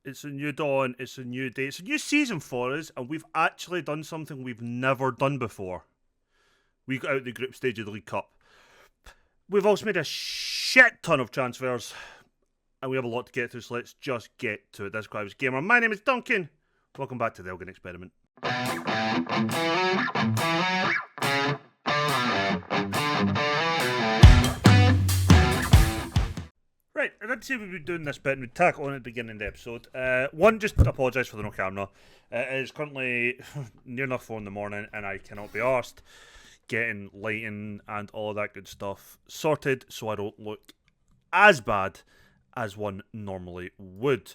It's a new dawn. It's a new day. It's a new season for us, and we've actually done something we've never done before. We got out the group stage of the League Cup. We've also made a shit ton of transfers, and we have a lot to get through, so let's just get to it. This is Gamer. My name is Duncan. Welcome back to the Elgin Experiment. Right, I did say we'd be doing this bit and we'd tackle on at the beginning of the episode. One, just apologise for the no camera. It is currently near enough 4 in the morning and I cannot be arsed getting lighting and all that good stuff sorted so I don't look as bad as one normally would.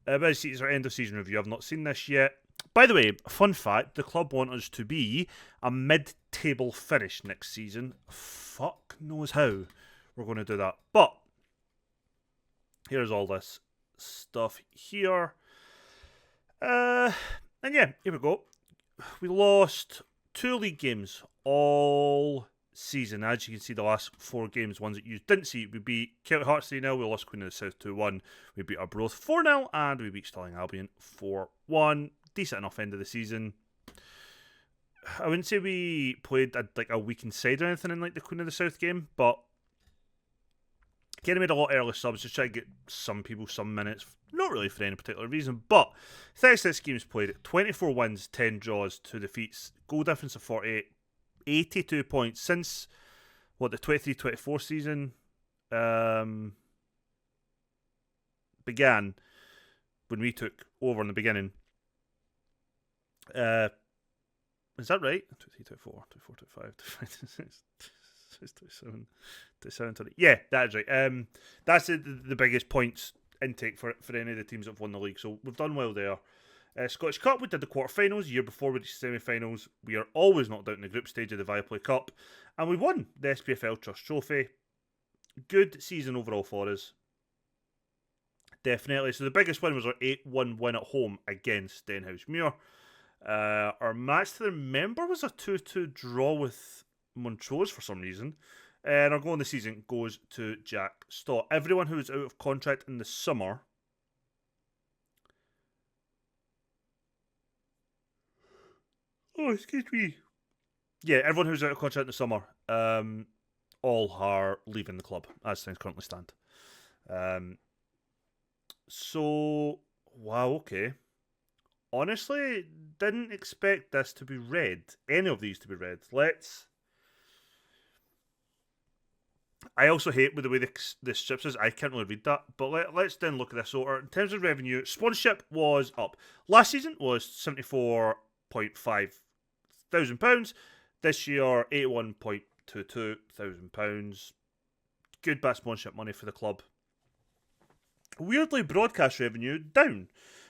But it's our end of season review. I've not seen this yet. By the way, fun fact, the club want us to be a mid-table finish next season. Fuck knows how we're going to do that. But here's all this stuff here. And yeah, here we go. We lost 2 league games all season. As you can see, the last 4 games, ones that you didn't see, we beat Celtic Hearts 3-0, we lost Queen of the South 2-1, we beat Arbroath 4-0, and we beat Stirling Albion 4-1. Decent enough end of the season. I wouldn't say we played a weakened side or anything in like the Queen of the South game, but Kenny made a lot of early subs, just trying to get some people some minutes, not really for any particular reason, but 36 games played, 24 wins, 10 draws, 2 defeats, goal difference of 48, 82 points since, the 23-24 season began, when we took over in the beginning. Is that right? 23, 24, 25, 26, 27, 27, 20. Yeah, that is right. That's the biggest points intake for any of the teams that have won the league, so we've done well there. Scottish Cup, we did the quarterfinals. Year before we did the semi-finals. We are always knocked out in the group stage of the Viaplay Cup, and we won the SPFL Trust Trophy. Good season overall for us. Definitely. So the biggest win was our 8-1 win at home against Stenhousemuir. Our match to remember was a 2-2 draw with Montrose for some reason. And our goal in the season goes to Jack Stott. Everyone who was out of contract in the summer excuse me. Yeah, everyone who's out of contract in the summer, all are leaving the club as things currently stand. So, wow, okay. Honestly, didn't expect this to be read. Any of these to be read. I also hate with the way the strips is. I can't really read that. But let's then look at this. So, in terms of revenue, sponsorship was up. Last season was £74.5 thousand. This year, £81.22 thousand. Good bad sponsorship money for the club. Weirdly, broadcast revenue down.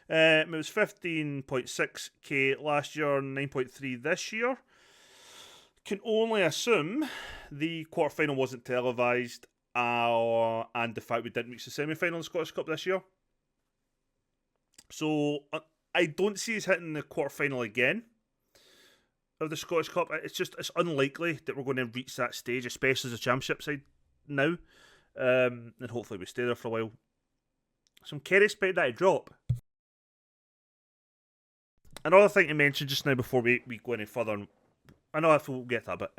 It was 15.6k last year, 9.3 this year. Can only assume the quarterfinal wasn't televised, and the fact we didn't reach the semi-final in the Scottish Cup this year. So I don't see us hitting the quarterfinal again of the Scottish Cup. It's unlikely that we're going to reach that stage, especially as a championship side now. And hopefully we stay there for a while. So I'm kind of expect that to drop. Another thing to mention just now before we go any further, I know we'll get that, but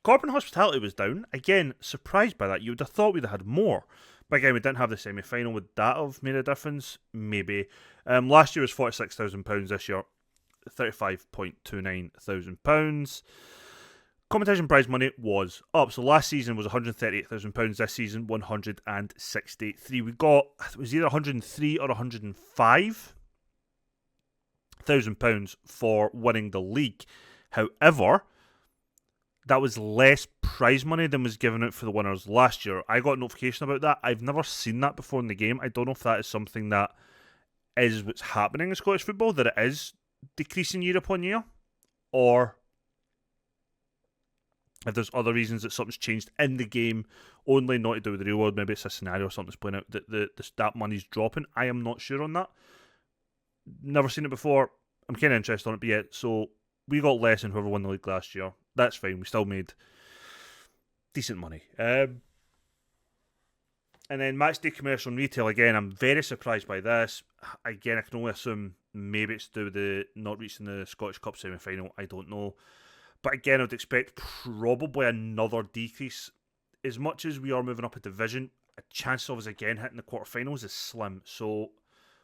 Corporate Hospitality was down. Again, surprised by that. You would have thought we'd have had more. But again, we didn't have the semi-final. Would that have made a difference? Maybe. Last year was £46,000. This year, £35.29 thousand. Competition prize money was up. So last season was £138,000. This season, £163,000. We got, it was either 103 or 105 £1,000 for winning the league. However, that was less prize money than was given out for the winners last year. I got a notification about that. I've never seen that before in the game. I don't know if that is something that is what's happening in Scottish football, that it is decreasing year upon year, or if there's other reasons that something's changed in the game, only not to do with the real world. Maybe it's a scenario or something's playing out that money's dropping. I am not sure on that. Never seen it before. I'm kind of interested on it, but yeah, so we got less than whoever won the league last year. That's fine. We still made decent money. And then match day commercial and retail, again, I'm very surprised by this. Again, I can only assume maybe it's to do with the not reaching the Scottish Cup semi-final. I don't know. But again, I would expect probably another decrease. As much as we are moving up a division, a chance of us again hitting the quarterfinals is slim. So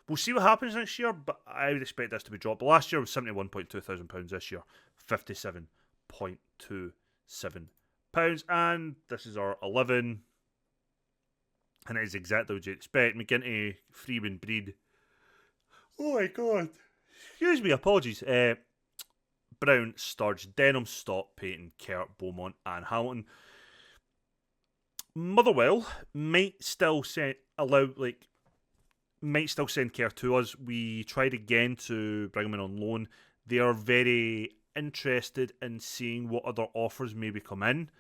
we'll see what happens next year, but I would expect this to be dropped. Last year was £71,200. This year, £57.27. And this is our 11. And it is exactly what you'd expect. McGinty, Freeman, Breed. Oh my god. Excuse me, apologies. Brown, Sturge, Denham, Stott, Payton, Kerr, Beaumont, and Hamilton. Motherwell might still send Kerr to us. We tried again to bring him in on loan. They are very interested in seeing what other offers maybe come in.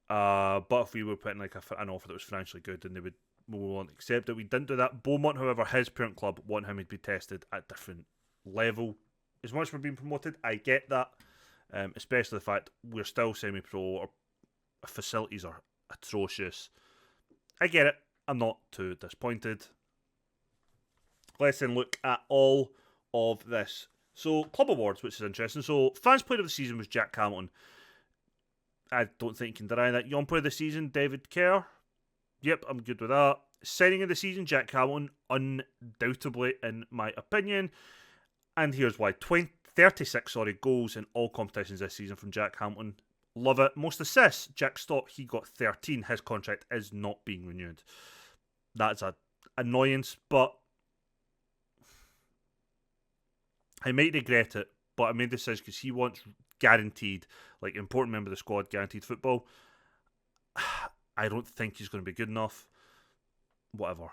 But if we were putting like an offer that was financially good, then they would want to accept it. We didn't do that. Beaumont, however, his parent club want him to be tested at different level. As much as we're being promoted, I get that. Especially the fact we're still semi-pro, our facilities are atrocious. I get it. I'm not too disappointed. Let's then look at all of this. So, club awards, which is interesting. So, fans player of the season was Jack Hamilton. I don't think you can deny that. Young player of the season, David Kerr. Yep, I'm good with that. Signing of the season, Jack Hamilton, undoubtedly, in my opinion. And here's why. 36 goals in all competitions this season from Jack Hamilton. Love it. Most assists, Jack Stott, he got 13. His contract is not being renewed. That's an annoyance, but I might regret it, but I made this decision because he wants guaranteed, like important member of the squad, guaranteed football. I don't think he's going to be good enough. Whatever.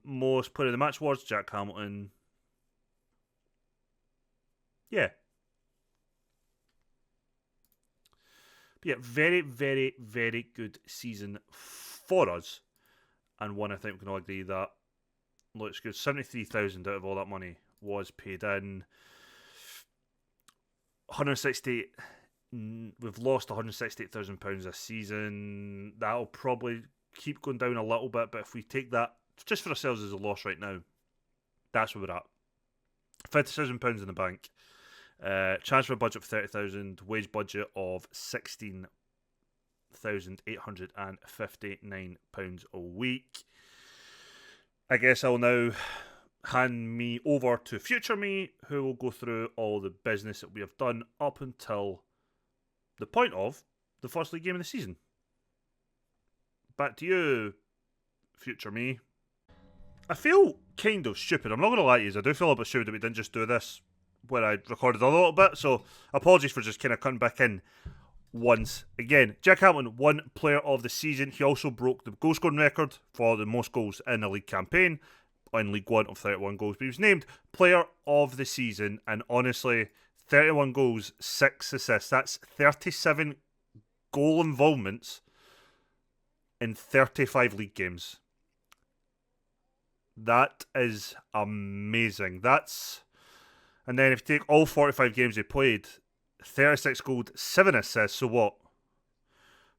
Most player of the match awards, Jack Hamilton. Yeah. But yeah, very, very, very good season for us. And one I think we can all agree that looks good. 73,000 out of all that money was paid in. 168. We've lost £168,000 this season. That'll probably keep going down a little bit, but if we take that just for ourselves as a loss right now, that's where we're at. £50,000 in the bank. Transfer budget of 30,000. Wage budget of £16,859 a week. I guess I'll now hand me over to future me, who will go through all the business that we have done up until the point of the first league game of the season. Back to you, future me. I feel kind of stupid. I'm not going to lie to you. I do feel a bit stupid that we didn't just do this when I recorded a little bit. So apologies for just kind of cutting back in once again. Jack Hamilton, one player of the season. He also broke the goal scoring record for the most goals in a league campaign in League One of 31 goals. But he was named player of the season. And honestly, 31 goals, 6 assists. That's 37 goal involvements in 35 league games. That is amazing. And then if you take all 45 games he played, 36 goals, 7 assists. So what?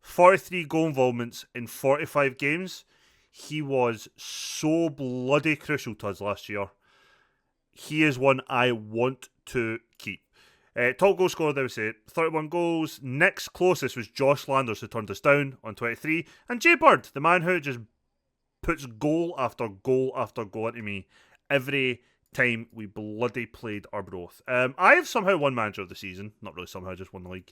43 goal involvements in 45 games. He was so bloody crucial to us last year. He is one I want to keep. Top goal scorer, they would say 31 goals. Next closest was Josh Landers, who turned us down on 23. And Jay Bird, the man who just puts goal after goal after goal into me every time we bloody played Arbroath. I have somehow won manager of the season. Not really somehow, just won the league.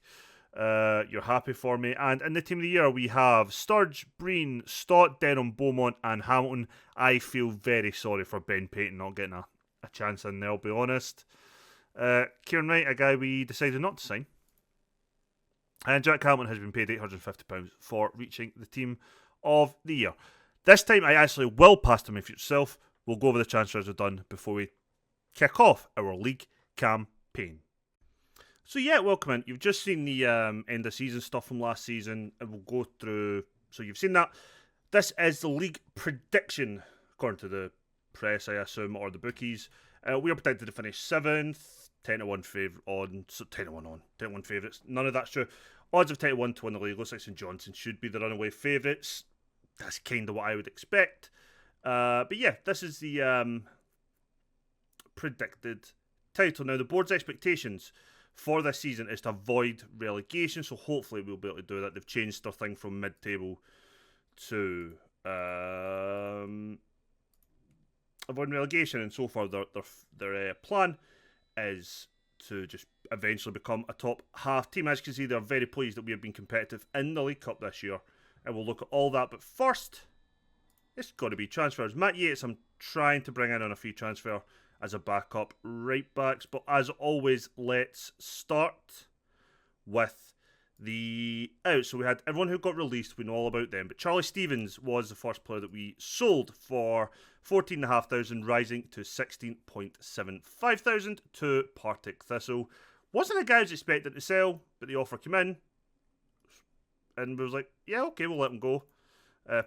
You're happy for me. And in the team of the year, we have Sturge, Breen, Stott, Denham, Beaumont, and Hamilton. I feel very sorry for Ben Payton not getting a chance in there, I'll be honest. Kieran Wright, a guy we decided not to sign. And Jack Hamilton has been paid £850 for reaching the team of the year. This time, I actually will pass to my future self. We'll go over the transfers we've done before we kick off our league campaign. So yeah, welcome in. You've just seen the end of season stuff from last season, and we'll go through. So you've seen that. This is the league prediction, according to the press, I assume, or the bookies. We are predicted to finish 7th, 10-1 favourite on, so 10-1 favourites. None of that's true. Odds of 10-1 to win the league. Looks like St Johnstone should be the runaway favourites. that's kind of what I would expect. But yeah, this is the predicted title. Now, the board's expectations for this season is to avoid relegation, so hopefully we'll be able to do that. They've changed their thing from mid-table to avoid relegation, and so far their plan is to just eventually become a top half team. As you can see, they're very pleased that we have been competitive in the League Cup this year, and we'll look at all that. But first, it's got to be transfers. Matt Yates, I'm trying to bring in on a free transfer as a backup right backs. But as always, let's start with the out. So we had everyone who got released, we know all about them. But Charlie Stevens was the first player that we sold for 14,500, rising to 16.75 thousand to Partick Thistle. Wasn't a guy I was expecting to sell, but the offer came in. And we was like, yeah, okay, we'll let him go.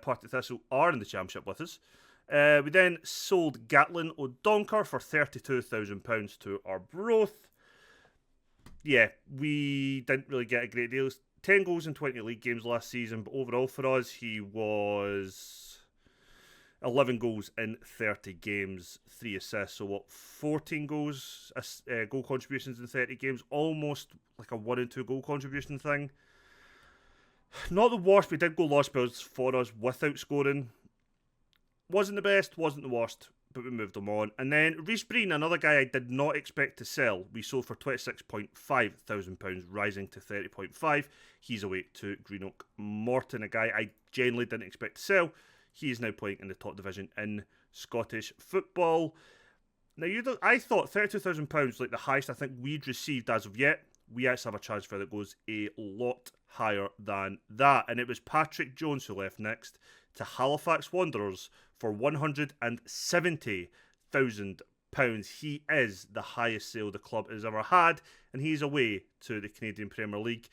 Partick Thistle are in the championship with us. We then sold Gatlin O'Donkor for £32,000 to Arbroath. Yeah, we didn't really get a great deal. 10 goals in 20 league games last season, but overall for us, he was 11 goals in 30 games, 3 assists. So what, 14 goals, goal contributions in 30 games, almost like a 1 and 2 goal contribution thing. Not the worst, we did go lost spells for us without scoring. Wasn't the best, wasn't the worst, but we moved him on. And then Reece Breen, another guy I did not expect to sell, we sold for £26.5 thousand, rising to 30.5. He's away to Greenock Morton, a guy I genuinely didn't expect to sell. He is now playing in the top division in Scottish football. Now, I thought £32,000, like the highest I think we'd received as of yet. We actually have a transfer that goes a lot higher than that. And it was Patrick Jones who left next to Halifax Wanderers for £170,000. He is the highest sale the club has ever had, and he's away to the Canadian Premier League,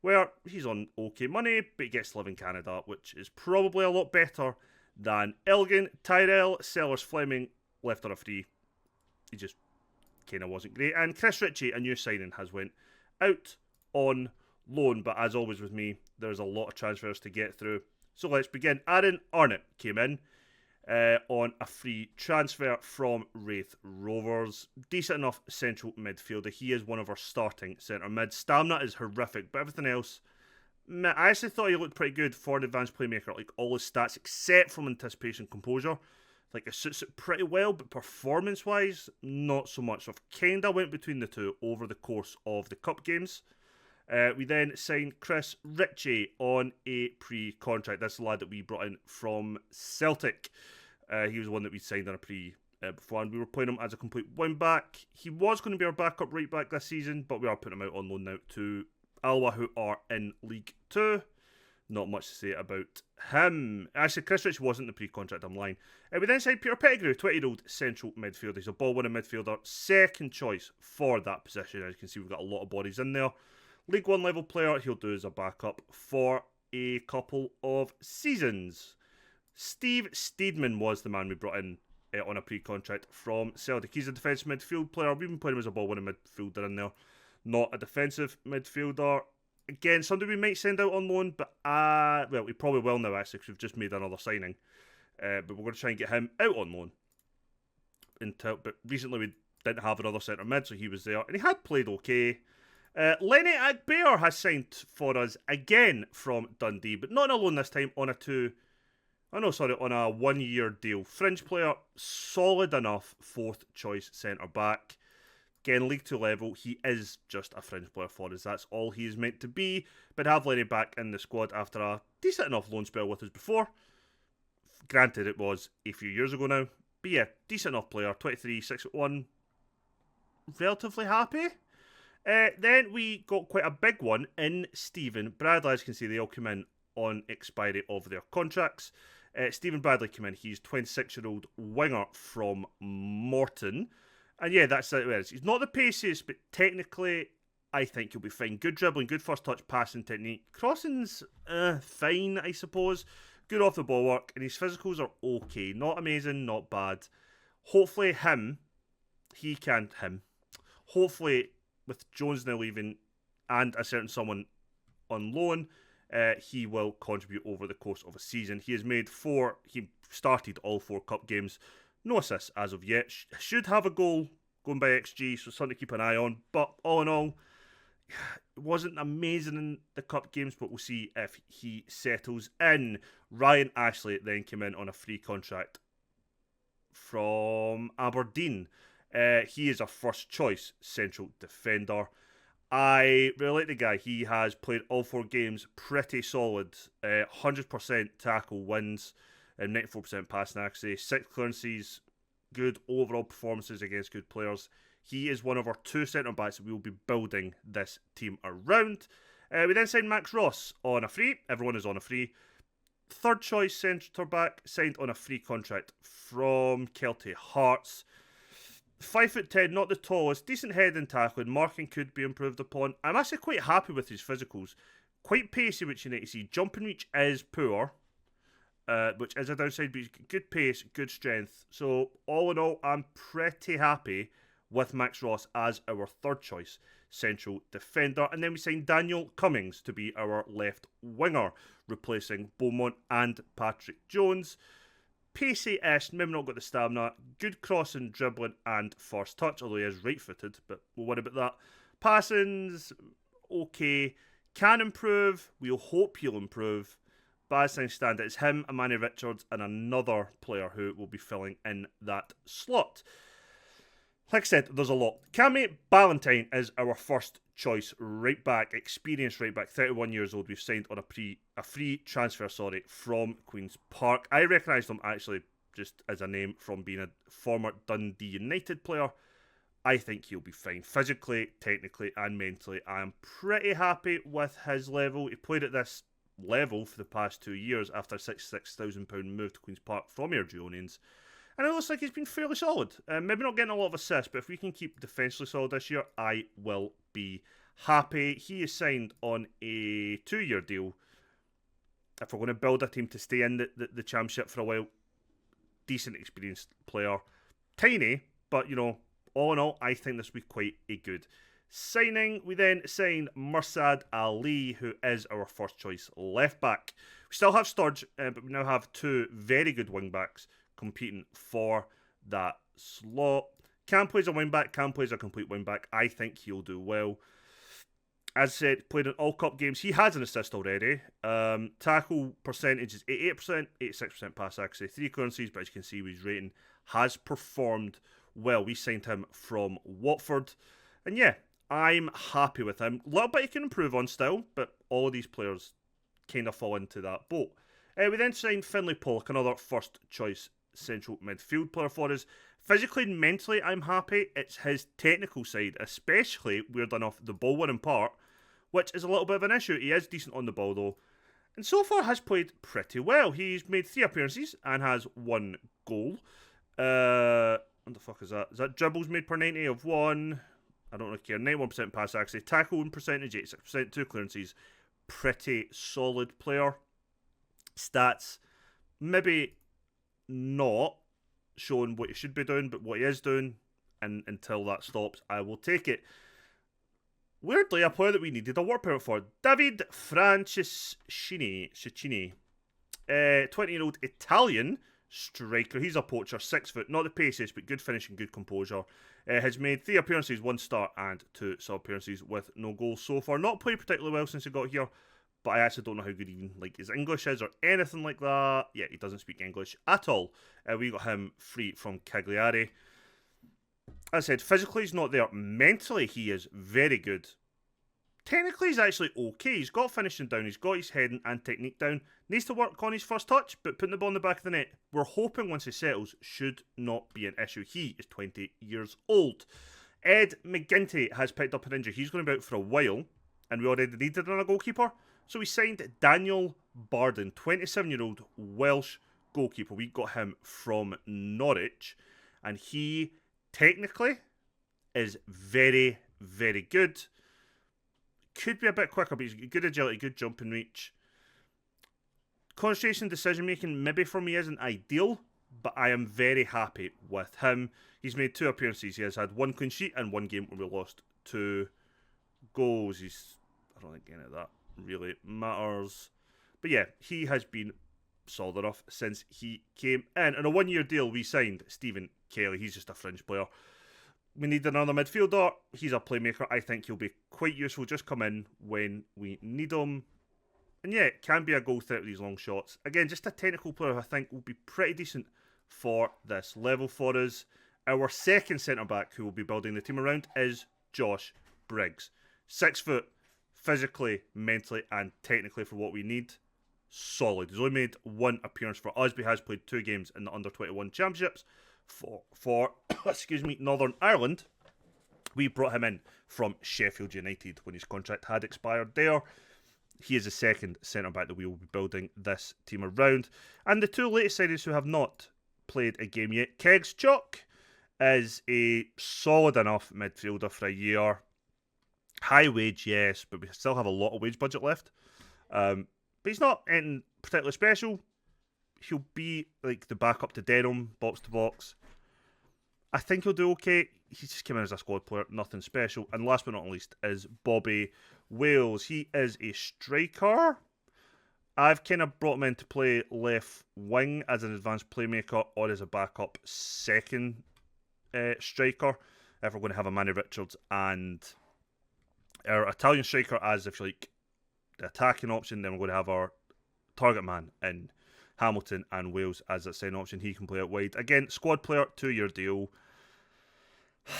where he's on okay money, but he gets to live in Canada, which is probably a lot better than Elgin. Tyrell Sellers-Fleming left on a free. He just kind of wasn't great. And Chris Ritchie, a new signing, has went out on loan, but as always with me, there's a lot of transfers to get through. So let's begin. Aaron Arnott came in on a free transfer from Wraith Rovers. Decent enough central midfielder. He is one of our starting centre mids. Stamina is horrific, but everything else, I actually thought he looked pretty good for an advanced playmaker. Like all his stats, except from anticipation, composure. Like it suits it pretty well, but performance-wise, not so much. So I've kind of went between the two over the course of the cup games. We then signed Chris Ritchie on a pre-contract. That's the lad that we brought in from Celtic. He was one that we signed on a pre before, and we were playing him as a complete wing-back. He was going to be our backup right-back this season, but we are putting him out on loan now to Alwa, who are in League 2. Not much to say about him. Actually, Chris Ritchie wasn't the pre-contract, I'm lying. We then signed Peter Pettigrew, 20-year-old central midfielder. He's a ball-winning midfielder, second choice for that position. As you can see, we've got a lot of bodies in there. League 1 level player, he'll do as a backup for a couple of seasons. Steve Steedman was the man we brought in on a pre-contract from Celtic. He's a defensive midfield player. We've been playing him as a ball-winning midfielder in there, not a defensive midfielder. Again, somebody we might send out on loan, but well, we probably will now actually, because we've just made another signing. But we're going to try and get him out on loan. But recently we didn't have another centre mid, so he was there, and he had played okay. Lenny Agbear has signed for us again from Dundee, but not on a loan this time, on a 1-year deal. Fringe player, solid enough, fourth choice centre back. Again, League 2 level, he is just a fringe player for us. That's all he is meant to be. But have Lenny back in the squad after a decent enough loan spell with us before. Granted, it was a few years ago now. But yeah, decent enough player, 23, 6'1". Relatively happy. Then we got quite a big one in Stephen Bradley. As you can see, they all come in on expiry of their contracts. Stephen Bradley came in. He's 26-year-old winger from Morton. And yeah, that's it. He's not the paciest, but technically, I think he'll be fine. Good dribbling, good first touch passing technique. Crossing's fine, I suppose. Good off the ball work, and his physicals are okay. Not amazing, not bad. Hopefully Hopefully, with Jones now leaving and a certain someone on loan, he will contribute over the course of a season. He started all 4 cup games. No assists as of yet. Should have a goal going by XG, so something to keep an eye on. But all in all, it wasn't amazing in the cup games, but we'll see if he settles in. Ryan Ashley then came in on a free contract from Aberdeen. He is a first choice central defender. I really like the guy. He has played all 4 games, pretty solid. 100% tackle wins, and 94% passing accuracy, 6 clearances, good overall performances against good players. He is one of our 2 centre backs that we will be building this team around. We then signed Max Ross on a free. Everyone is on a free. Third choice centre back, signed on a free contract from Kelty Hearts. 5'10", not the tallest, decent head and tackling, marking could be improved upon. I'm actually quite happy with his physicals. Quite pacey, which you need to see. Jumping reach is poor, which is a downside, but he's got good pace, good strength. So all in all, I'm pretty happy with Max Ross as our third choice central defender. And then we signed Daniel Cummings to be our left winger, replacing Beaumont and Patrick Jones. Pacey-ish, maybe not got the stamina, good crossing, dribbling and first touch, although he is right-footed, but we'll worry about that. Passings, okay, can improve, we'll hope he'll improve, but as things stand, it's him, Amani Richards and another player who will be filling in that slot. Like I said, there's a lot. Cammy Ballantyne is our first choice right back, experienced right back, 31 years old. We've signed on a free transfer, from Queen's Park. I recognised him actually just as a name from being a former Dundee United player. I think he'll be fine physically, technically, and mentally. I am pretty happy with his level. He played at this level for the past 2 years after a £66,000 move to Queen's Park from Elgin. And it looks like he's been fairly solid. Maybe not getting a lot of assists, but if we can keep defensively solid this year, I will be happy. He is signed on a 2-year deal. If we're going to build a team to stay in the championship for a while, decent experienced player. Tiny, but all in all, I think this will be quite a good signing. We then signed Mursad Ali, who is our first choice left back. We still have Sturge, but we now have 2 very good wing backs competing for that slot. Cam plays a wing back, Cam plays a complete wing back. I think he'll do well. As I said, played in all cup games. He has an assist already. Tackle percentage is 88%, 86% pass accuracy, 3 clearances, but as you can see, his rating has performed well. We signed him from Watford. And yeah, I'm happy with him. A little bit he can improve on still, but all of these players kind of fall into that boat. We then signed Finlay Pollock, another first choice central midfield player for us. Physically and mentally, I'm happy. It's his technical side, especially weird enough, the ball winning part, which is a little bit of an issue. He is decent on the ball though, and so far has played pretty well. He's made 3 appearances and has 1 goal. What the fuck is that? Is that dribbles made per 90 of 1? I don't really care. 91% pass accuracy, tackling percentage 86%, 2 clearances. Pretty solid player. Stats, maybe not showing what he should be doing, but what he is doing, and until that stops, I will take it. Weirdly, a player that we needed a work permit for, David Franceschini, 20-year-old Italian striker. He's a poacher, 6 foot, not the paces, but good finishing, good composure. Has made 3 appearances, 1 start, and 2 sub-appearances with no goals so far. Not played particularly well since he got here, but I actually don't know how good even his English is or anything like that. Yeah, he doesn't speak English at all. We got him free from Cagliari. As I said, physically he's not there. Mentally he is very good. Technically he's actually okay. He's got finishing down, he's got his heading and technique down. Needs to work on his first touch, but putting the ball in the back of the net, we're hoping once he settles, should not be an issue. He is 20 years old. Ed McGinty has picked up an injury. He's going to be out for a while, and we already needed another goalkeeper. So we signed Daniel Barden, 27-year-old Welsh goalkeeper. We got him from Norwich, and he technically is very, very good. Could be a bit quicker, but he's got good agility, good jumping reach. Concentration, decision making, maybe for me isn't ideal, but I am very happy with him. He's made 2 appearances. He has had 1 clean sheet and 1 game where we lost 2 goals. I don't think any of that really matters. But yeah, he has been solid enough since he came in. On a 1-year deal, we signed Stephen Kelly. He's just a fringe player. We need another midfielder. He's a playmaker. I think he'll be quite useful. Just come in when we need him. And yeah, it can be a goal threat with these long shots. Again, just a technical player I think will be pretty decent for this level for us. Our second centre-back who we'll be building the team around is Josh Briggs. 6 foot, physically, mentally and technically for what we need. Solid. He's only made 1 appearance for us, but he has played 2 games in the Under-21 Championships for excuse me, Northern Ireland. We brought him in from Sheffield United when his contract had expired there. He is the second centre-back that we will be building this team around. And the 2 latest signings who have not played a game yet. Kegs Chuck is a solid enough midfielder for a year. High wage, yes, but we still have a lot of wage budget left. But he's not anything particularly special. He'll be like the backup to Denham, box to box. I think he'll do okay. He just came in as a squad player, nothing special. And last but not least is Bobby Wales. He is a striker. I've kind of brought him in to play left wing as an advanced playmaker or as a backup second striker. If we're going to have a Manny Richards and our Italian striker as, if you like, the attacking option, then we're going to have our target man in Hamilton and Wales as a second option. He can play out wide. Again, squad player, 2-year deal.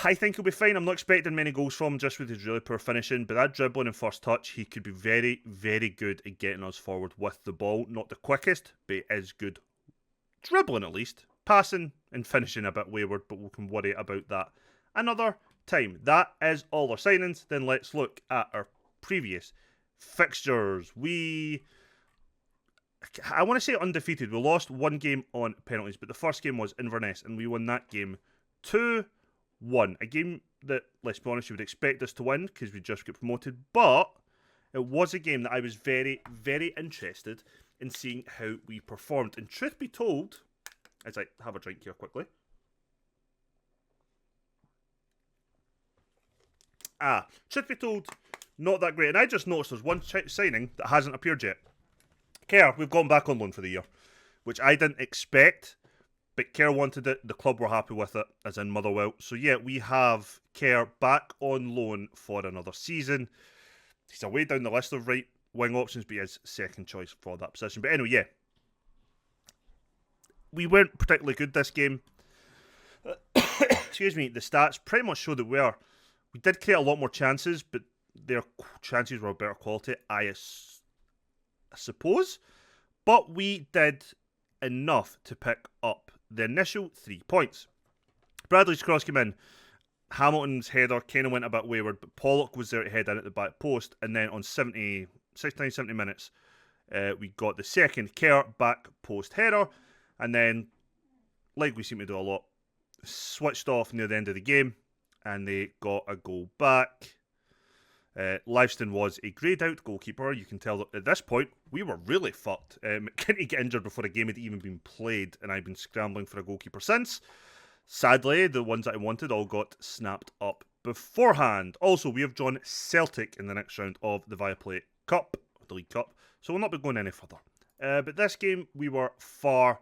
I think he'll be fine. I'm not expecting many goals from him just with his really poor finishing, but that dribbling and first touch, he could be very, very good at getting us forward with the ball. Not the quickest, but he is good dribbling at least. Passing and finishing a bit wayward, but we can worry about that another time. That is all our signings. Then let's look at our previous fixtures. I want to say undefeated. We lost 1 game on penalties, but the first game was Inverness, and we won that game 2-1. A game that, let's be honest, you would expect us to win because we just got promoted, but it was a game that I was very, very interested in seeing how we performed. And truth be told, as I have a drink here quickly. Truth be told, not that great. And I just noticed there's one signing that hasn't appeared yet. Kerr, we've gone back on loan for the year, which I didn't expect, but Kerr wanted it. The club were happy with it, as in Motherwell. So yeah, we have Kerr back on loan for another season. He's away down the list of right wing options, but he is second choice for that position. But anyway, yeah. We weren't particularly good this game. Excuse me, the stats pretty much show that we did create a lot more chances, but their chances were of better quality, I suppose. But we did enough to pick up the initial 3 points. Bradley's cross came in. Hamilton's header kind of went a bit wayward, but Pollock was there to head in at the back post. And then on 69, 70 minutes, we got the second Kerr back post header. And then, like we seem to do a lot, switched off near the end of the game. And they got a goal back. Liveston was a greyed out goalkeeper. You can tell that at this point we were really fucked. McKinney got injured before the game had even been played, and I've been scrambling for a goalkeeper since. Sadly, the ones that I wanted all got snapped up beforehand. Also, we have drawn Celtic in the next round of the Viaplay Cup, the League Cup, so we'll not be going any further. But this game we were far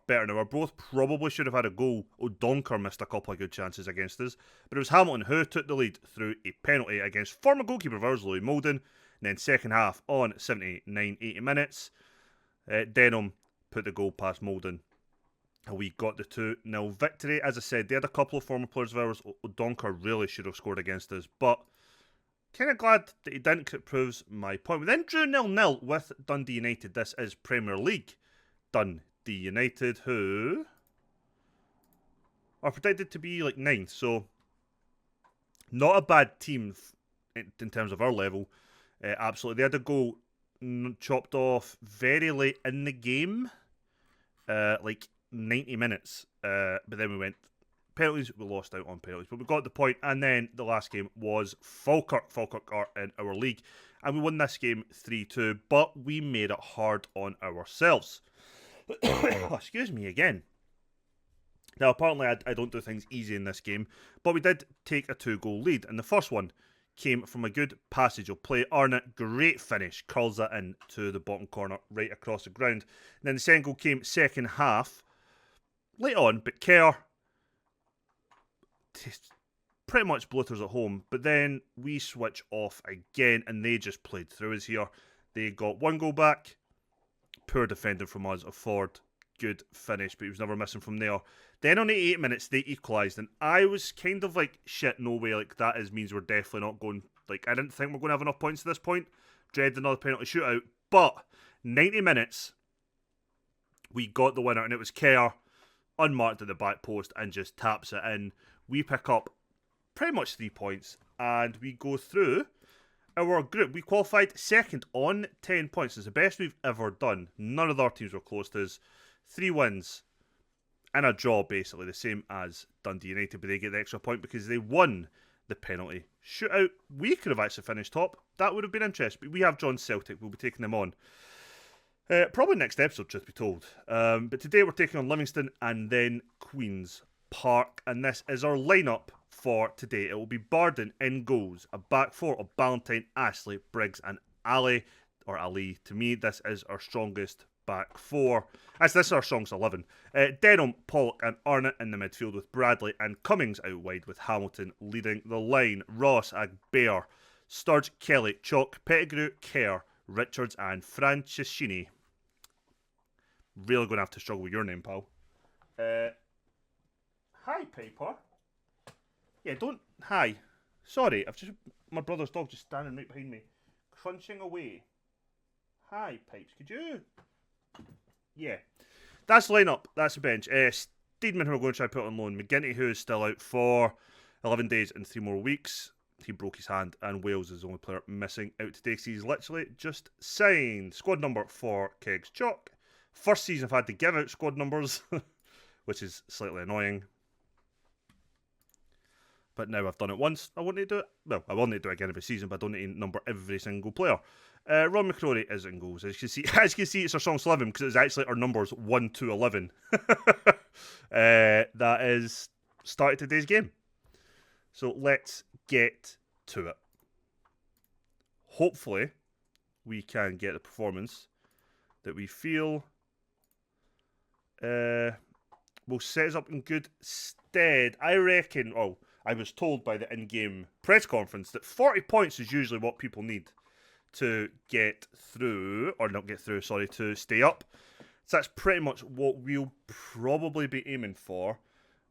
better. Now, we both probably should have had a goal. O'Donkor missed a couple of good chances against us, but it was Hamilton who took the lead through a penalty against former goalkeeper of ours, Louis Molden. And then second half on 79, 80 minutes, Denham put the goal past Molden. And we got the 2-0 victory. As I said, they had a couple of former players of ours. O'Donkor really should have scored against us, but kind of glad that he didn't, 'cause it proves my point. We then drew 0-0 with Dundee United. This is Premier League Dundee United, who are predicted to be like 9th, so not a bad team in terms of our level. Absolutely, they had a goal chopped off very late in the game, like 90 minutes, but then we went penalties. We lost out on penalties, but we got the point. And then the last game was Falkirk. Falkirk are in our league, and we won this game 3-2, but we made it hard on ourselves. Excuse me again. Now, apparently I don't do things easy in this game, but we did take a 2-goal lead. And the first one came from a good passage of play. Arnott, great finish, curls that in to the bottom corner, right across the ground. And then the second goal came second half, late on, but Kerr pretty much bloaters at home. But then we switch off again, and they just played through us here. They got one goal back. Poor defending from us. Ford, good finish, but he was never missing from there. Then on 88 minutes, they equalised, and I was kind of like, shit, no way, like, that means we're definitely not going, like, I didn't think we're going to have enough points at this point. Dread another penalty shootout, but 90 minutes, we got the winner, and it was Kerr, unmarked at the back post, and just taps it in. We pick up pretty much 3 points, and we go through our group. We qualified second on 10 points. It's the best we've ever done. None of the other teams were close to us. 3 wins and a draw, basically, the same as Dundee United, but they get the extra point because they won the penalty shootout. We could have actually finished top. That would have been interesting, but we have John Celtic. We'll be taking them on. Probably next episode, truth be told. But today we're taking on Livingston and then Queen's Park, and this is our lineup for today. It will be Barden in goals, a back four of Ballantyne, Ashley, Briggs and Ali. To me, this is our strongest back four. This is our strongest 11. Denham, Pollock and Arnott in the midfield with Bradley and Cummings out wide with Hamilton leading the line. Ross, Agbear, Sturge, Kelly, Chalk, Pettigrew, Kerr, Richards and Franceschini. Really going to have to struggle with your name, pal. Hi, Piper. Yeah, don't... Hi. Sorry, my brother's dog just standing right behind me, crunching away. Hi, Pipes. Could you... Yeah. That's the lineup. That's the bench. Steedman, who we're going to try to put on loan. McGinty, who is still out for 11 days and 3 more weeks. He broke his hand, and Wales is the only player missing out today because he's literally just signed. Squad number for Kegs Chalk. First season I've had to give out squad numbers, which is slightly annoying. But now I've done it once, I want to do it. Well, I will need to do it again every season, but I don't need to number every single player. Ron McCrory is in goals. As you can see, it's our strongest 11 because it's actually our numbers 1 to 11. That is started today's game. So let's get to it. Hopefully, we can get the performance that we feel will set us up in good stead. I reckon, I was told by the in-game press conference that 40 points is usually what people need to get through, or not get through, sorry, to stay up. So that's pretty much what we'll probably be aiming for.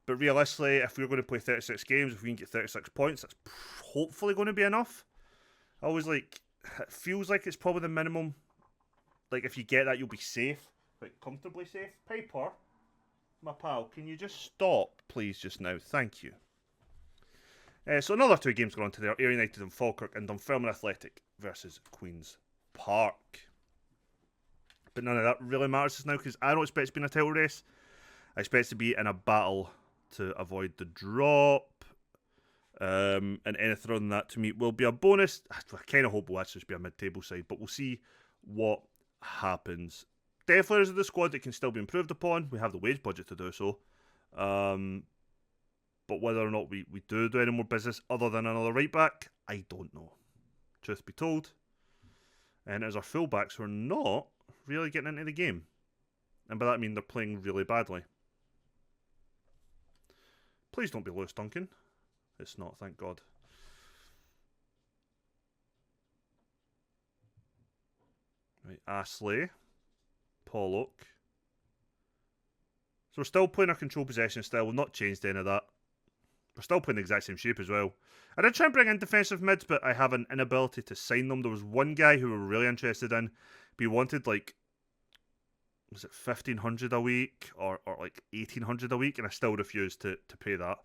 But realistically, if we're going to play 36 games, if we can get 36 points, that's hopefully going to be enough. It feels like it's probably the minimum. Like, if you get that, you'll be safe. Like, comfortably safe. Piper, my pal, can you just stop, please, just now? Thank you. So another 2 games going on today are Ayr United and Falkirk and Dunfermline Athletic versus Queen's Park. But none of that really matters just now because I don't expect it to be in a title race. I expect it to be in a battle to avoid the drop. And anything other than that to me will be a bonus. I kind of hope we'll actually just be a mid-table side, but we'll see what happens. Definitely is the squad that can still be improved upon. We have the wage budget to do so. But whether or not we do any more business other than another right back, I don't know. Truth be told. And as our fullbacks who are not really getting into the game. And by that I mean they're playing really badly. Please don't be loose, Duncan. It's not, thank God. Right, Ashley. Pollock. So we're still playing our control possession style. We've not changed any of that. We're still playing the exact same shape as well. I did try and bring in defensive mids, but I have an inability to sign them. There was one guy who we were really interested in, but he wanted like, was it 1,500 a week or like 1,800 a week, and I still refused to pay that.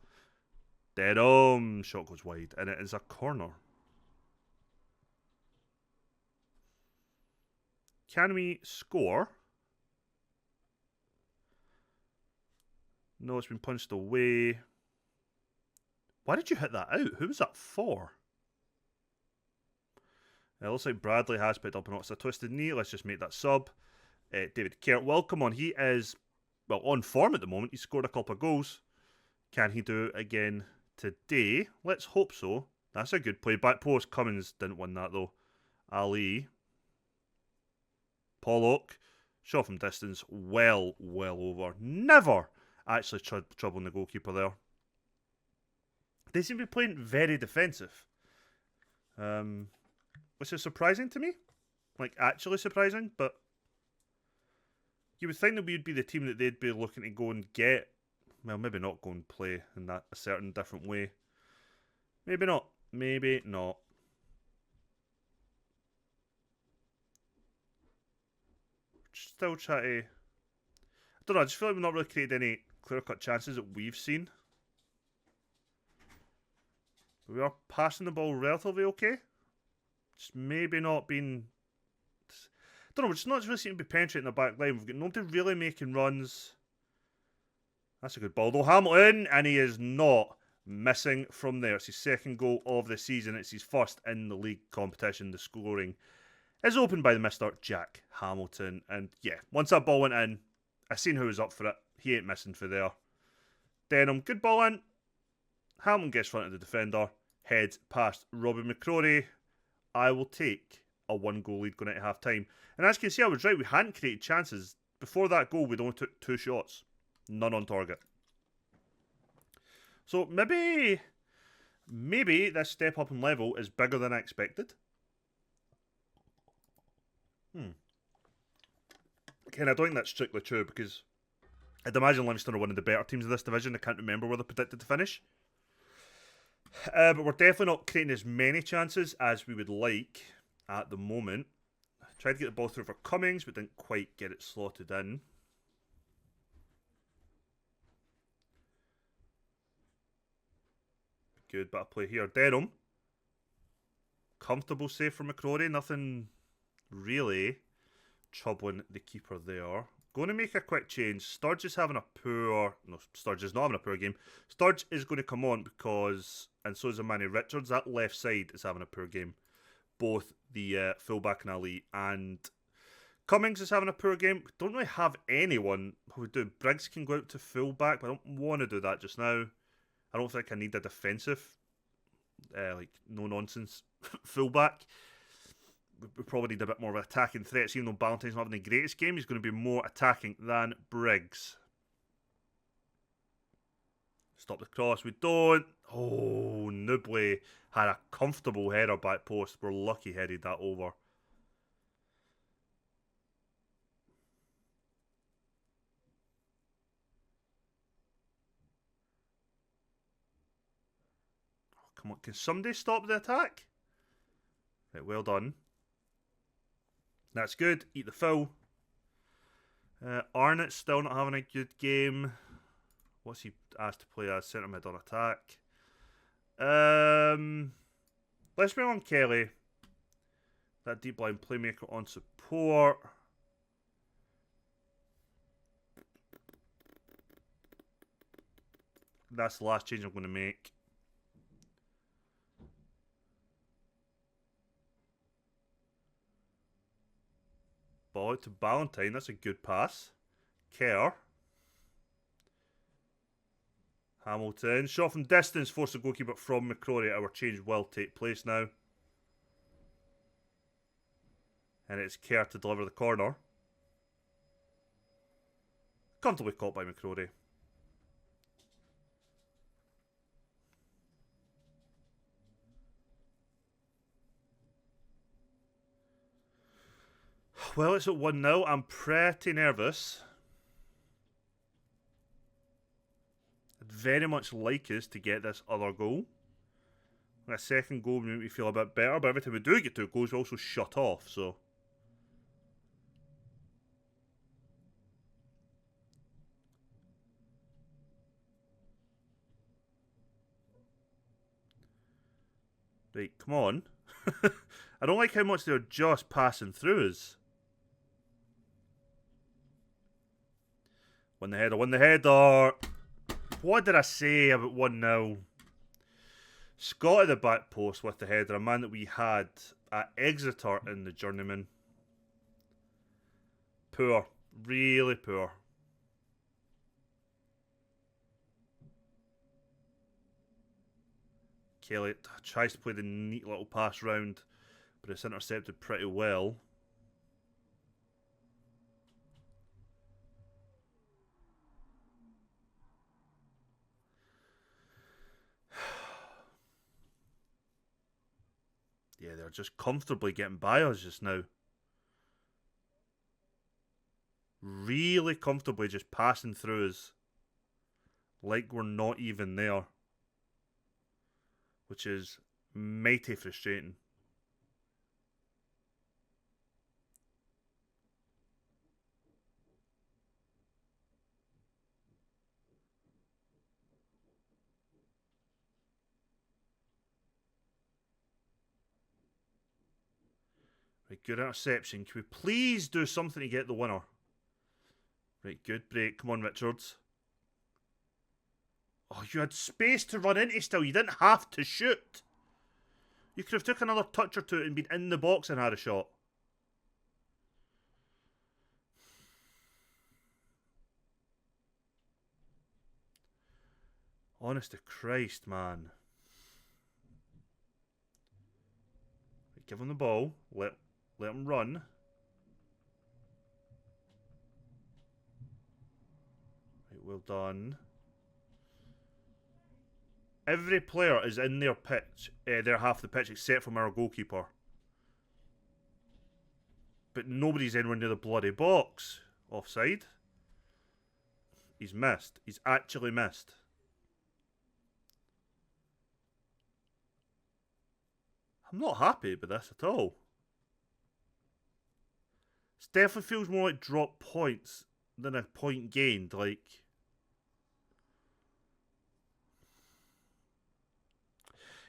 Denham, shot goes wide, and it is a corner. Can we score? No, it's been punched away. Why did you hit that out? Who was that for? It looks like Bradley has picked up an a twisted knee. Let's just make that sub. David Kerr, welcome on. He is, well, on form at the moment. He scored a couple of goals. Can he do it again today? Let's hope so. That's a good play. Back post. Cummins didn't win that though. Ali. Pollock. Shot from distance. Well over. Never actually troubling the goalkeeper there. They seem to be playing very defensive. Which is surprising to me. Like, actually surprising, but you would think that we would be the team that they'd be looking to go and get. Well, maybe not go and play in that a certain different way. Maybe not. Maybe not. Still try to... I don't know, I just feel like we've not really created any clear-cut chances that we've seen. But we are passing the ball relatively okay. Just maybe not being... I don't know, we're just not really seeming to be penetrating the back line. We've got nobody really making runs. That's a good ball though. Hamilton, and he is not missing from there. It's his second goal of the season. It's his first in the league competition. The scoring is opened by the Mr. Jack Hamilton. And yeah, once that ball went in, I seen who was up for it. He ain't missing for there. Denham, good ball in. Hamilton gets front of the defender. Heads past Robbie McCrory. I will take a 1-goal lead going into half time. And as you can see, I was right. We hadn't created chances. Before that goal, we'd only took 2 shots. None on target. So maybe this step up in level is bigger than I expected. Again, I don't think that's strictly true because I'd imagine Livingston are one of the better teams in this division. I can't remember where they're predicted to finish. But we're definitely not creating as many chances as we would like at the moment. Tried to get the ball through for Cummings, but didn't quite get it slotted in. Good bit of play here. Denham. Comfortable save for McCrory. Nothing really troubling the keeper there. Going to make a quick change. Sturge is having a poor... No, Sturge is not having a poor game. Sturge is going to come on because... And so is Manny Richards. That left side is having a poor game. Both the fullback and Ali. And Cummings is having a poor game. We don't really have anyone who would do. Briggs can go out to fullback, but I don't want to do that just now. I don't think I need a defensive, like, no-nonsense fullback. We probably need a bit more of an attacking threats. Even though Ballantyne's not having the greatest game, he's going to be more attacking than Briggs. Stop the cross. We don't. Oh, Nubley had a comfortable header back post. We're lucky headed that over. Oh, come on, can somebody stop the attack? Right, well done. That's good. Eat the foul. Arnott's still not having a good game. What's he asked to play as? Centre mid on attack. Let's bring on Kelly. That deep line playmaker on support. That's the last change I'm going to make. Ball out to Ballantyne. That's a good pass. Kerr. Hamilton. Shot from distance. Forced the goalkeeper from McCrory. Our change will take place now. And it's Kerr to deliver the corner. Comfortably caught by McCrory. Well, it's at 1-0. I'm pretty nervous. I'd very much like us to get this other goal. A second goal would make me feel a bit better, but every time we do get 2 goals, we also shut off, so... Right, come on. I don't like how much they're just passing through us. Win the header, win the header. What did I say about 1-0? Scott at the back post with the header, a man that we had at Exeter in the Journeyman. Poor, really poor. Kelly tries to play the neat little pass round, but it's intercepted pretty well. Yeah, they're just comfortably getting by us just now. Really comfortably just passing through us. Like we're not even there. Which is mighty frustrating. Right, good interception. Can we please do something to get the winner? Right, good break. Come on, Richards. Oh, you had space to run into still. You didn't have to shoot. You could have took another touch or two and been in the box and had a shot. Honest to Christ, man. Give him the ball. Let him run. Right, well done. Every player is in their pitch, their half of the pitch, except from our goalkeeper. But nobody's anywhere near the bloody box. Offside. He's missed. He's actually missed. I'm not happy with this at all. This definitely feels more like drop points than a point gained. Like,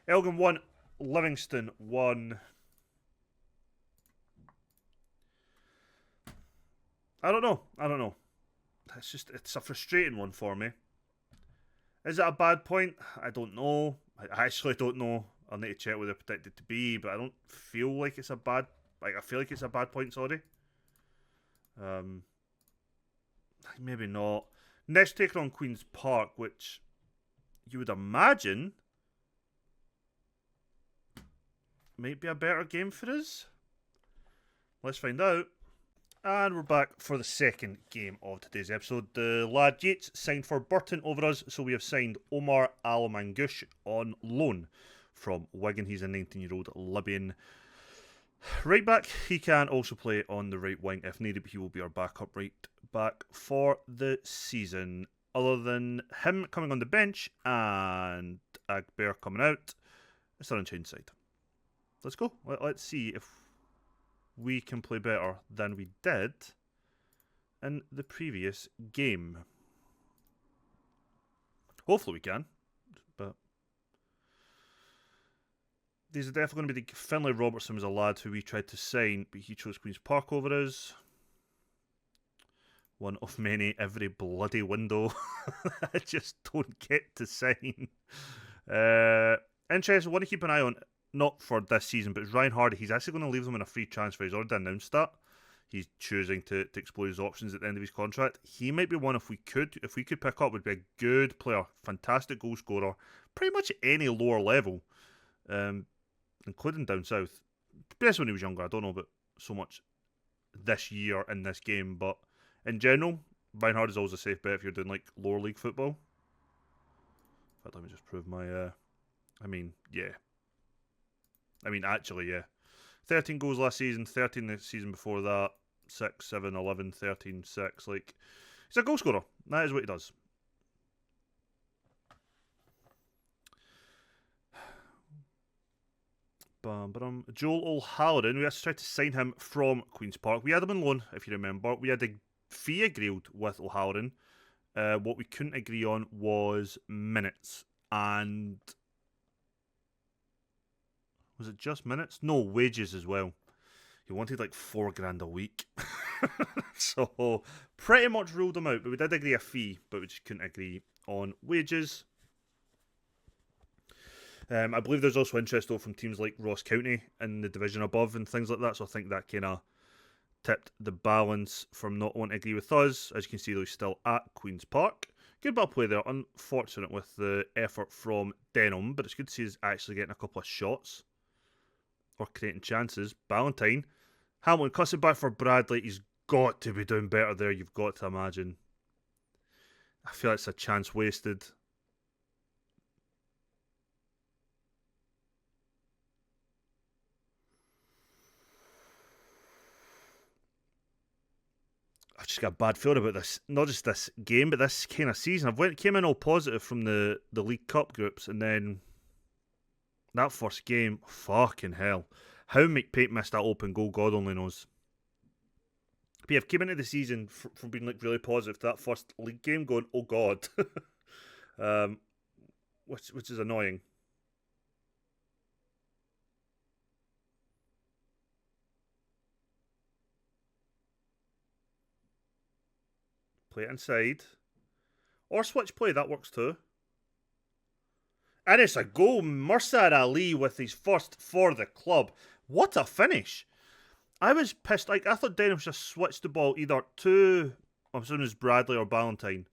Elgin 1, Livingston 1. I don't know. It's a frustrating one for me. Is it a bad point? I don't know. I actually don't know. I'll need to check what they're predicted to be, but I don't feel like it's a bad... Like, I feel like it's a bad point, sorry. Maybe not. Next taker on Queen's Park, which you would imagine might be a better game for us. Let's find out. And we're back for the second game of today's episode. The lad Yates signed for Burton over us, so we have signed Omar Al-Mangush on loan from Wigan. He's a 19-year-old Libyan right back. He can also play on the right wing if needed, but he will be our backup right back for the season. Other than him coming on the bench and Agber coming out, it's an unchanged side. Let's go. Let's see if we can play better than we did in the previous game. Hopefully we can, but these are definitely going to be the... Finlay Robertson was a lad who we tried to sign, but he chose Queen's Park over us. One of many every bloody window I just don't get to sign. Interesting, one to keep an eye on, not for this season, but it's Ryan Hardy. He's actually going to leave them on a free transfer. He's already announced that. He's choosing to explore his options at the end of his contract. He might be one if we could pick up, would be a good player, fantastic goal scorer, pretty much at any lower level, including down south. Best when he was younger. I don't know about so much this year in this game, but in general, Ryan Hardy's always a safe bet if you're doing like lower league football. In fact, let me just prove my. Actually, yeah. 13 goals last season, 13 the season before that, 6, 7, 11, 13, 6. Like, he's a goal scorer. That is what he does. Joel O'Halloran, we actually tried to sign him from Queen's Park. We had him on loan, if you remember. We had a fee agreed with O'Halloran. What we couldn't agree on was minutes. And... was it just minutes? No, wages as well. He wanted like $4,000 a week. So, pretty much ruled him out. But we did agree a fee, but we just couldn't agree on wages. I believe there's also interest though from teams like Ross County in the division above and things like that. So I think that kind of tipped the balance from not wanting to agree with us. As you can see, though, he's still at Queen's Park. Good ball play there. Unfortunate with the effort from Denham, but it's good to see he's actually getting a couple of shots or creating chances. Ballantyne. Hamilton cuts it back for Bradley. He's got to be doing better there, you've got to imagine. I feel like it's a chance wasted. I've just got a bad feeling about this. Not just this game, but this kind of season. Came in all positive from the League Cup groups, and then that first game, fucking hell. How McPate missed that open goal, God only knows. But yeah, I've came into the season from being like really positive to that first league game going, oh God. Which is annoying. Play it inside. Or switch play, that works too. And it's a goal. Mursad Ali with his first for the club. What a finish. I was pissed. Like, I thought Denham just switched the ball either to, I'm assuming it's Bradley or Ballantyne,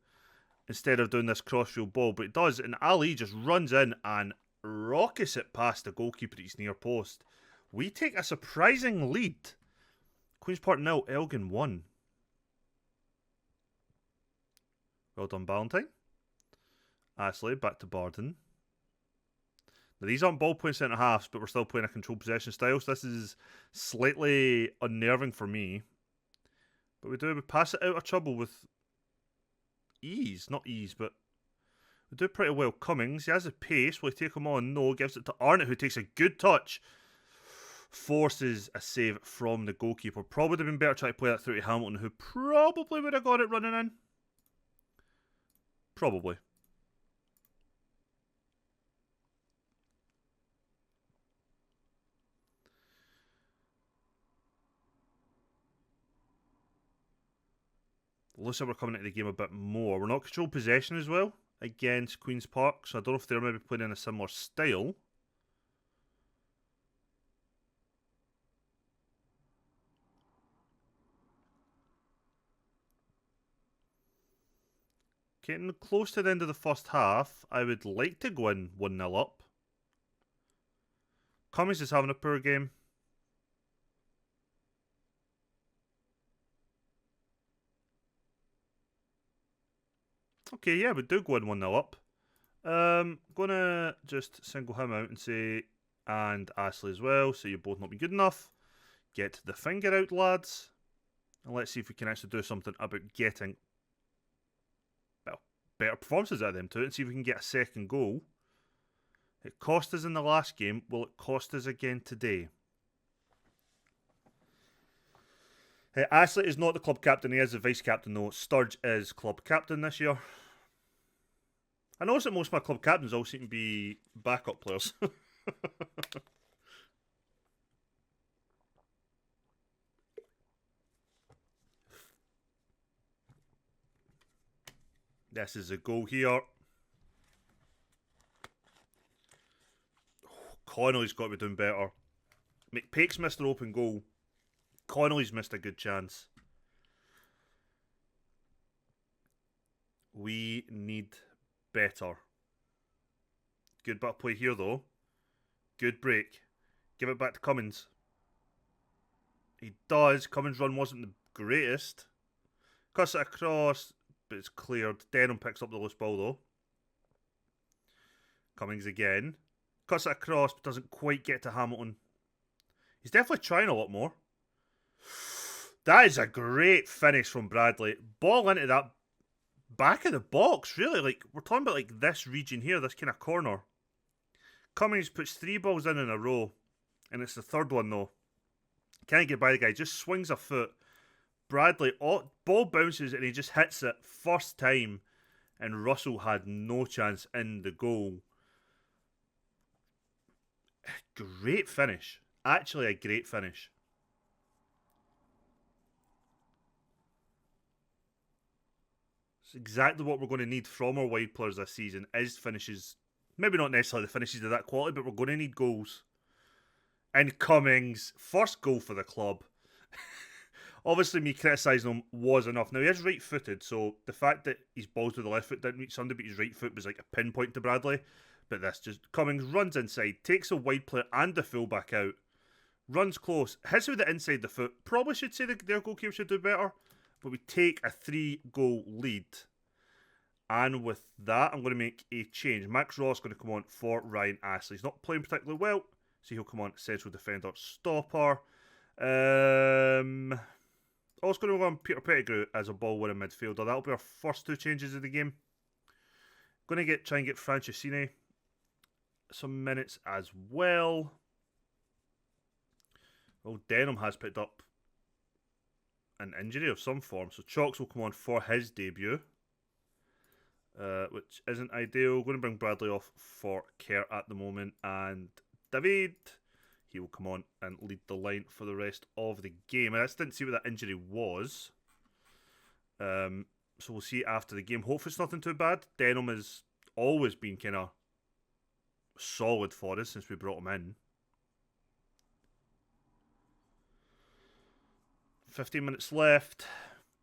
instead of doing this crossfield ball. But it does. And Ali just runs in and rockets it past the goalkeeper at his near post. We take a surprising lead. Queen's Park 0, Elgin 1. Well done, Ballantyne. Ashley, back to Barden. Now, these aren't ball playing centre halves, but we're still playing a controlled possession style, so this is slightly unnerving for me. But we pass it out of trouble with ease. Not ease, but we do pretty well. Cummings, he has the pace. Will he take him on? No, gives it to Arnott, who takes a good touch. Forces a save from the goalkeeper. Probably would have been better trying to play that through to Hamilton, who probably would have got it running in. Probably. Looks like we're coming into the game a bit more. We're not control possession as well against Queen's Park, so I don't know if they're maybe playing in a similar style. Getting close to the end of the first half, I would like to go in 1-0 up. Cummings is having a poor game. Okay, yeah, we do go in 1-0 up. Gonna just single him out and say, and Ashley as well, so you're both not been good enough. Get the finger out, lads. And let's see if we can actually do something about getting, well, better performances out of them too, and see if we can get a second goal. It cost us in the last game. Will it cost us again today? Ashley is not the club captain. He is the vice captain though. Sturge is club captain this year. I notice that most of my club captains all seem to be backup players. This is a goal here. Connolly's got to be doing better. McPake's missed an open goal. Connolly's missed a good chance. We need better. Good bit of play here though. Good break. Give it back to Cummins. He does. Cummins' run wasn't the greatest. Cuts it across, but it's cleared. Denham picks up the loose ball though. Cummings again. Cuts it across, but doesn't quite get to Hamilton. He's definitely trying a lot more. That is a great finish from Bradley. Ball into that back of the box, really. Like, we're talking about like this region here, this kind of corner. Cummings puts 3 balls in a row, and it's the third one though. Can't get by the guy, just swings a foot. Bradley, ball bounces and he just hits it first time, and Russell had no chance in the goal. Great finish. Actually a great finish. It's exactly what we're going to need from our wide players this season is finishes. Maybe not necessarily the finishes of that quality, but we're going to need goals. And Cummings, first goal for the club. Obviously, me criticising him was enough. Now, he is right-footed, so the fact that his balls with the left foot didn't reach Sunday, but his right foot was like a pinpoint to Bradley. But this just... Cummings runs inside, takes a wide player and the fullback out, runs close, hits with the inside the foot. Probably should say their goalkeeper should do better, but we take a 3-goal lead. And with that, I'm going to make a change. Max Ross is going to come on for Ryan Astley. He's not playing particularly well, so he'll come on central defender stopper. Also going to go on Peter Pettigrew as a ball-winning midfielder. That'll be our first 2 changes of the game. Going to try and get Franciscini some minutes as well. Well, Denham has picked up an injury of some form, so Chalks will come on for his debut, which isn't ideal. Going to bring Bradley off for Kerr at the moment, and David, he will come on and lead the line for the rest of the game. I just didn't see what that injury was, so we'll see after the game. Hopefully it's nothing too bad. Denham has always been kind of solid for us since we brought him in. 15 minutes left.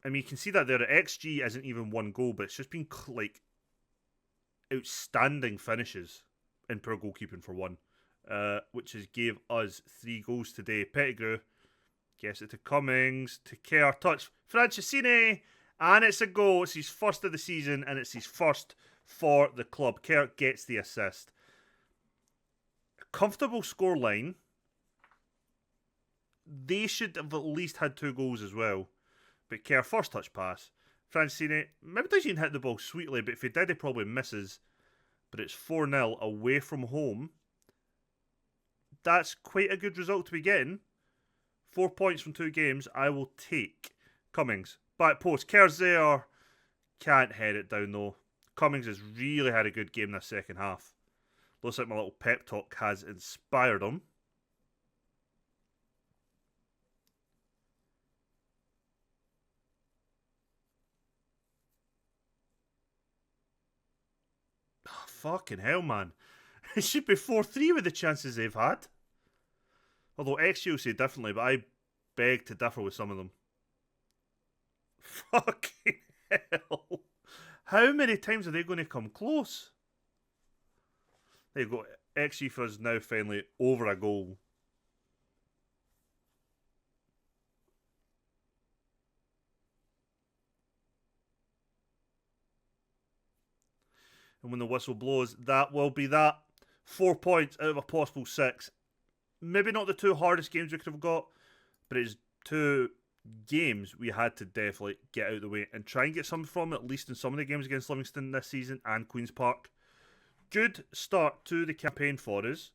I mean, you can see that there. The XG isn't even 1 goal, but it's just been like outstanding finishes in poor goalkeeping for one, which has gave us 3 goals today. Pettigrew gets it to Cummings, to Kerr, touch Franciscini, and it's a goal. It's his first of the season, and it's his first for the club. Kerr gets the assist. A comfortable scoreline. They should have at least had 2 goals as well. But Kerr, first touch pass. Franciscini, maybe doesn't even hit the ball sweetly, but if he did, he probably misses. But it's 4-0 away from home. That's quite a good result to be getting. 4 points from 2 games. I will take. Cummings, back post. Kerr's there. Can't head it down though. Cummings has really had a good game this second half. Looks like my little pep talk has inspired him. Fucking hell, man. It should be 4-3 with the chances they've had. Although XG will say differently, but I beg to differ with some of them. Fucking hell. How many times are they going to come close? There you go. XG for us now finally over a goal. And when the whistle blows, that will be that. 4 points out of a possible 6. Maybe not the 2 hardest games we could have got, but it's 2 games we had to definitely get out of the way and try and get something from, at least in some of the games against Livingston this season and Queen's Park. Good start to the campaign for us.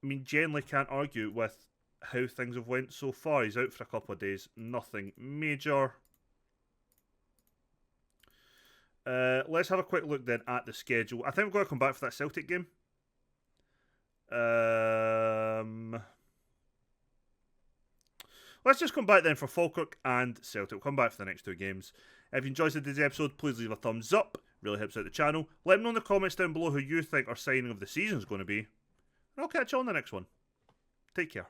I mean, generally can't argue with how things have went so far. He's out for a couple of days. Nothing major. Let's have a quick look then at the schedule. I think we've got to come back for that Celtic game. Let's just come back then for Falkirk and Celtic. We'll come back for the next 2 games. If you enjoyed today's episode, please leave a thumbs up. Really helps out the channel. Let me know in the comments down below who you think our signing of the season is going to be. And I'll catch you on the next one. Take care.